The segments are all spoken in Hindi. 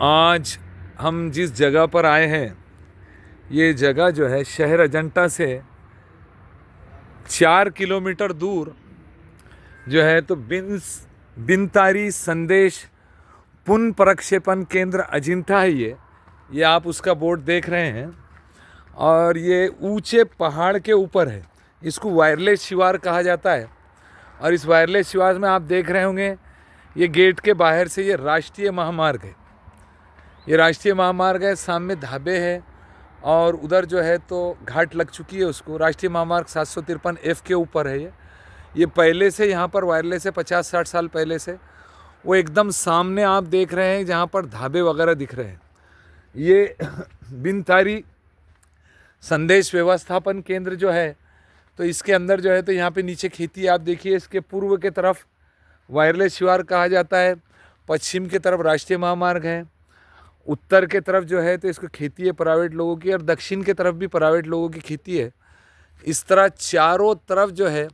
आज हम जिस जगह पर आए हैं, ये जगह जो है शहर अजंता से 4 किलोमीटर दूर जो है तो बिनतारी संदेश पुनः प्रक्षेपण केंद्र अजिंठा है। ये आप उसका बोर्ड देख रहे हैं और ये ऊंचे पहाड़ के ऊपर है। इसको वायरलेस शिवार कहा जाता है। और इस वायरलेस शिवार में आप देख रहे होंगे, ये गेट के बाहर से ये राष्ट्रीय महामार्ग है। ये राष्ट्रीय महामार्ग है, सामने ढाबे है और उधर जो है तो घाट लग चुकी है उसको। राष्ट्रीय महामार्ग 753F के ऊपर है ये पहले से यहाँ पर वायरलेस है 50-60 साल पहले से। वो एकदम सामने आप देख रहे हैं जहाँ पर ढाबे वगैरह दिख रहे हैं, ये बिनतारी संदेश व्यवस्थापन केंद्र जो है तो इसके अंदर जो है तो यहाँ पे नीचे खेती आप देखिए। इसके पूर्व के तरफ वायरलेस शिवार कहा जाता है, पश्चिम के तरफ राष्ट्रीय महामार्ग है, उत्तर के तरफ जो है तो इसको खेती है प्राइवेट लोगों की, और दक्षिण के तरफ भी प्राइवेट लोगों की खेती है। इस तरह चारों तरफ जो है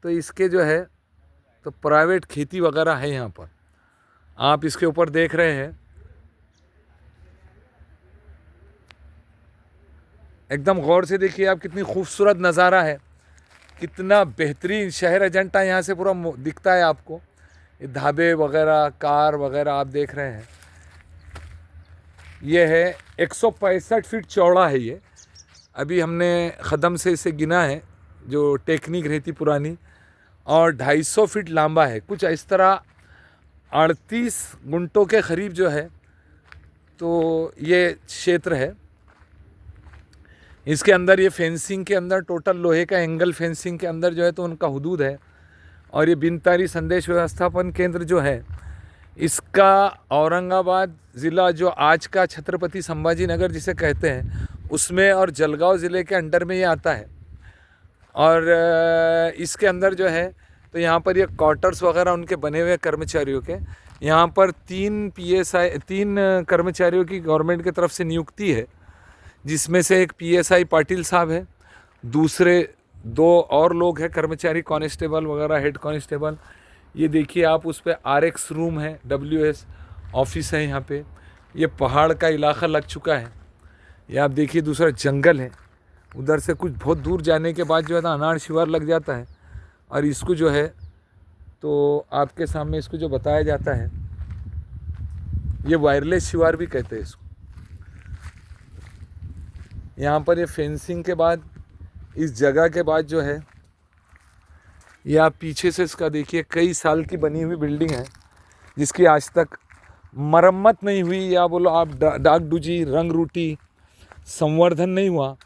तो इसके जो है तो प्राइवेट खेती वगैरह है। यहाँ पर आप इसके ऊपर देख रहे हैं, एकदम गौर से देखिए आप, कितनी खूबसूरत नज़ारा है, कितना बेहतरीन शहर अजंता यहाँ से पूरा दिखता है आपको। ये ढाबे वगैरह, कार वगैरह आप देख रहे हैं। ये है 165 फीट चौड़ा है ये। अभी हमने ख़दम से इसे गिना है, जो टेक्निक रहती पुरानी, और 250 फीट लंबा है। कुछ इस तरह 38 गुंटों के करीब जो है तो ये क्षेत्र है। इसके अंदर ये फेंसिंग के अंदर टोटल लोहे का एंगल फेंसिंग के अंदर जो है तो उनका हुदूद है। और ये बिनतारी संदेश व्यवस्थापन केंद्र जो है इसका औरंगाबाद ज़िला, जो आज का छत्रपति संभाजी नगर जिसे कहते हैं, उसमें और जलगांव ज़िले के अंडर में ये आता है। और इसके अंदर जो है तो यहाँ पर ये क्वार्टर्स वगैरह उनके बने हुए कर्मचारियों के। यहाँ पर 3 कर्मचारियों की गवर्नमेंट की तरफ से नियुक्ति है, जिसमें से एक PSI पाटिल साहब है, दूसरे 2 और लोग हैं कर्मचारी, कांस्टेबल वगैरह, हेड कांस्टेबल। ये देखिए आप, उस पर RX रूम है, WS ऑफिस है यहाँ पे। ये पहाड़ का इलाका लग चुका है। ये आप देखिए, दूसरा जंगल है। उधर से कुछ बहुत दूर जाने के बाद जो है ना अनार शिवार लग जाता है। और इसको जो है तो आपके सामने इसको जो बताया जाता है, ये वायरलेस शिवार भी कहते हैं इसको। यहाँ पर ये फेंसिंग के बाद, इस जगह के बाद जो है, ये आप पीछे से इसका देखिए, कई साल की बनी हुई बिल्डिंग है जिसकी आज तक मरम्मत नहीं हुई, या बोलो आप डाक डूजी, रंग रूटी, संवर्धन नहीं हुआ।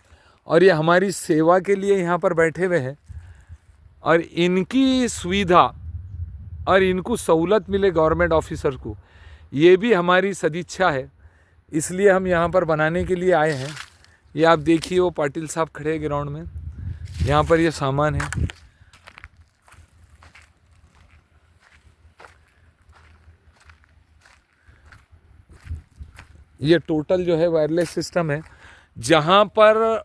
और ये हमारी सेवा के लिए यहाँ पर बैठे हुए हैं, और इनकी सुविधा और इनको सहूलत मिले गवर्नमेंट ऑफिसर को, ये भी हमारी सदिच्छा है। इसलिए हम यहाँ पर बनाने के लिए आए हैं। ये आप देखिए, वो पाटिल साहब खड़े हैं ग्राउंड में। यहाँ पर ये सामान है। ये टोटल जो है वायरलेस सिस्टम है, जहाँ पर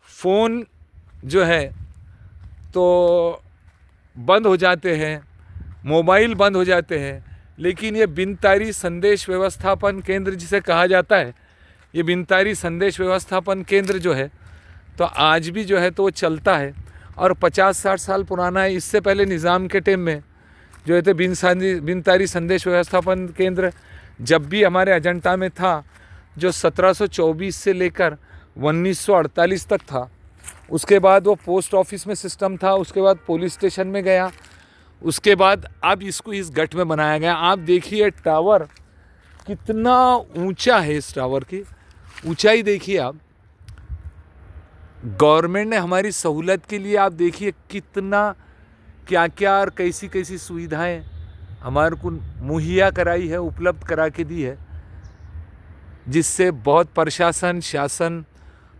फ़ोन जो है तो बंद हो जाते हैं, मोबाइल बंद हो जाते हैं। लेकिन ये बिनतारी संदेश व्यवस्थापन केंद्र जिसे कहा जाता है, ये बिनतारी संदेश व्यवस्थापन केंद्र जो है तो आज भी जो है तो वो चलता है, और 50-60 साल पुराना है। इससे पहले निज़ाम के टाइम में जो है तो बिनतारी संदेश व्यवस्थापन केंद्र जब भी हमारे अजंता में था, जो 1724 से लेकर 1948 तक था। उसके बाद वो पोस्ट ऑफिस में सिस्टम था, उसके बाद पुलिस स्टेशन में गया, उसके बाद अब इसको इस गट में बनाया गया। आप देखिए टावर कितना ऊंचा है, इस टावर की ऊंचाई देखिए आप। गवर्नमेंट ने हमारी सहूलत के लिए आप देखिए कितना क्या क्या और कैसी कैसी सुविधाएं हमारे को मुहैया कराई है, उपलब्ध करा के दी है, जिससे बहुत प्रशासन, शासन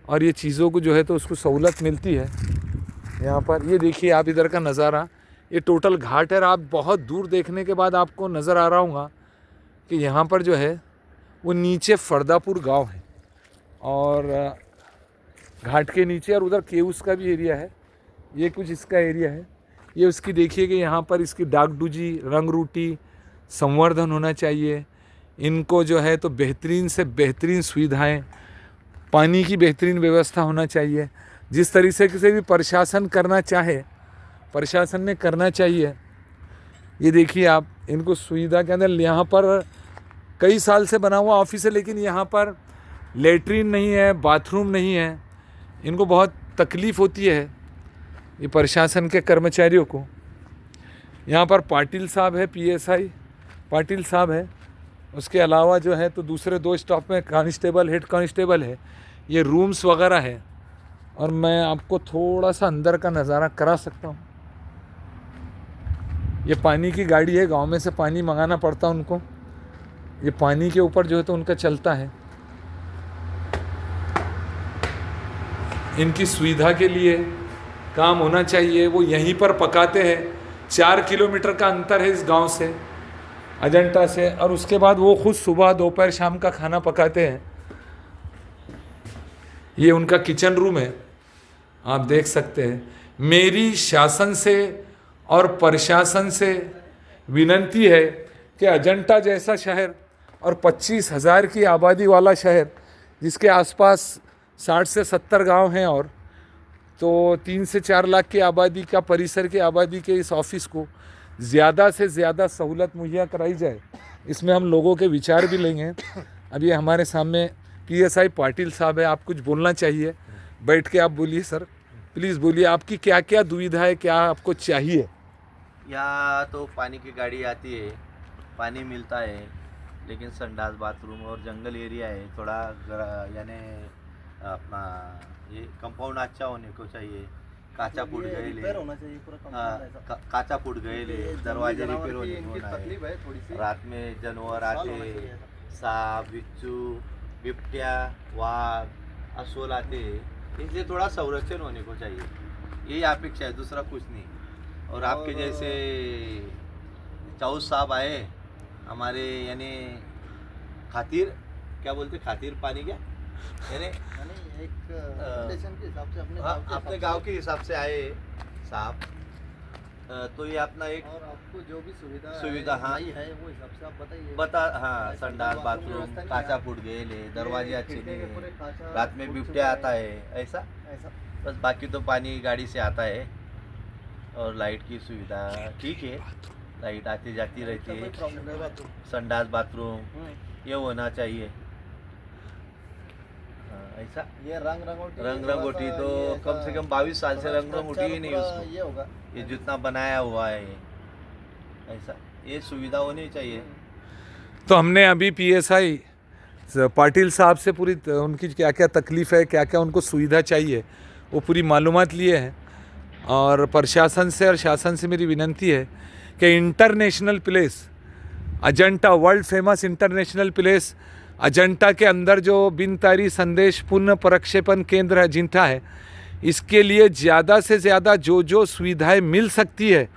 और ये चीज़ों को जो है तो उसको सहूलत मिलती है। यहाँ पर ये देखिए आप, इधर का नज़ारा, ये टोटल घाट है। आप बहुत दूर देखने के बाद आपको नज़र आ रहा होगा कि यहाँ पर जो है वो नीचे फरदापुर गांव है, और घाट के नीचे, और उधर केऊस का भी एरिया है। ये कुछ इसका एरिया है। ये उसकी देखिए कि यहाँ पर इसकी डाक डूजी, रंग रूटी, संवर्धन होना चाहिए। इनको जो है तो बेहतरीन से बेहतरीन सुविधाएं, पानी की बेहतरीन व्यवस्था होना चाहिए। जिस तरीके से भी प्रशासन करना चाहे, प्रशासन ने करना चाहिए। ये देखिए आप, इनको सुविधा के अंदर यहाँ पर कई साल से बना हुआ ऑफिस है, लेकिन यहाँ पर लेटरिन नहीं है, बाथरूम नहीं है। इनको बहुत तकलीफ़ होती है ये प्रशासन के कर्मचारियों को। यहाँ पर पाटिल साहब है, PSI पाटिल साहब है। उसके अलावा जो है तो दूसरे 2 स्टाफ में कांस्टेबल, हेड कांस्टेबल है। ये रूम्स वगैरह है। और मैं आपको थोड़ा सा अंदर का नज़ारा करा सकता हूँ। ये पानी की गाड़ी है, गांव में से पानी मंगाना पड़ता है उनको। ये पानी के ऊपर जो है तो उनका चलता है। इनकी सुविधा के लिए काम होना चाहिए। वो यहीं पर पकाते हैं। 4 किलोमीटर का अंतर है इस गांव से, अजंता से। और उसके बाद वो खुद सुबह, दोपहर, शाम का खाना पकाते हैं। ये उनका किचन रूम है, आप देख सकते हैं। मेरी शासन से और प्रशासन से विनंती है कि अजंता जैसा शहर और 25,000 की आबादी वाला शहर, जिसके आसपास 60 से 70 गांव हैं, और तो 3 से 4 लाख की आबादी का परिसर की आबादी के इस ऑफिस को ज़्यादा से ज़्यादा सहूलत मुहैया कराई जाए। इसमें हम लोगों के विचार भी लेंगे। अब ये हमारे सामने PSI पाटिल साहब है। आप कुछ बोलना चाहिए, बैठ के आप बोलिए सर, प्लीज़ बोलिए। आपकी क्या क्या दुविधा है, क्या आपको चाहिए? यहाँ तो पानी की गाड़ी आती है, पानी मिलता है, लेकिन संडास, बाथरूम और जंगल एरिया है। थोड़ा यानी अपना ये कंपाउंड अच्छा होने को चाहिए। काचा फूट गए ले, काचा फूट गए ले, दरवाजे रिपेयर होने को। रात में जानवर आते, सांप, बिच्छू, बिबट्या, वाघ, असोल आते, इसलिए थोड़ा संरक्षण होने को चाहिए। यही अपेक्षा है, दूसरा कुछ नहीं। और आपके जैसे चाउस साहब आए हमारे, यानी खातिर, क्या बोलते, खातिर पानी, क्या यानी एक के हिसाब से अपने गांव के हिसाब से आए साहब। तो ये अपना एक, और आपको जो भी सुविधा हाँ है वो हिसाब से आप बताइए। हाँ, संडास, बाथरूम, काचा फूट गए ले, दरवाजे अच्छे नहीं, रात में बिबट्या आता है, ऐसा बस। बाकी तो पानी गाड़ी से आता है। और लाइट की सुविधा ठीक है, लाइट आती जाती रहती है। संडास, बाथरूम ये होना चाहिए। ऐसा ये रंग रंगोटी तो कम से कम 22 साल से रंग रंगोटी ही नहीं उसको, ये होगा, ये जितना बनाया हुआ है ऐसा, ये सुविधा होनी चाहिए। तो हमने अभी PSI पाटिल साहब से पूरी उनकी क्या क्या तकलीफ़ है, क्या क्या उनको सुविधा चाहिए, वो पूरी मालूमात लिए हैं। और प्रशासन से और शासन से मेरी विनंती है कि international place Ajanta, world famous international place Ajanta के अंदर जो बिनतारी संदेश पुनः प्रक्षेपण केंद्र अजंता है, इसके लिए ज़्यादा से ज़्यादा जो सुविधाएं मिल सकती है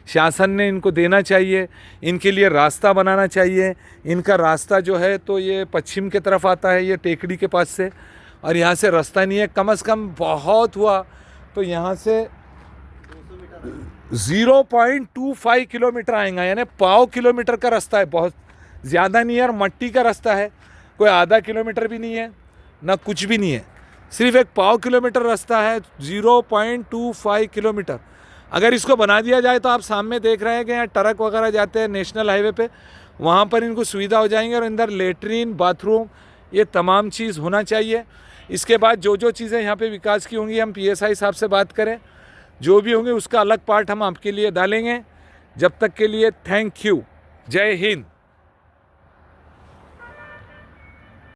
शासन ने इनको देना चाहिए। इनके लिए रास्ता बनाना चाहिए। इनका रास्ता जो है तो ये पश्चिम की तरफ आता है, ये टेकड़ी के पास से, और यहाँ से रास्ता नहीं है। कम से कम बहुत हुआ तो यहाँ से 0.25 किलोमीटर आएगा, यानी 0.25 किलोमीटर का रास्ता है, बहुत ज़्यादा नहीं है। और मट्टी का रास्ता है, कोई आधा किलोमीटर भी नहीं है, ना कुछ भी नहीं है, सिर्फ एक 0.25 किलोमीटर रास्ता है, 0.25 किलोमीटर। अगर इसको बना दिया जाए तो आप सामने देख रहे हैं कि यहाँ ट्रक वगैरह जाते हैं नेशनल हाईवे पे, वहाँ पर इनको सुविधा हो जाएंगे। और अंदर लेटरिन, बाथरूम, ये तमाम चीज़ होना चाहिए। इसके बाद जो चीज़ें यहाँ पे विकास की होंगी, हम PSI साहब से बात करें, जो भी होंगे उसका अलग पार्ट हम आपके लिए डालेंगे। जब तक के लिए थैंक यू, जय हिंद।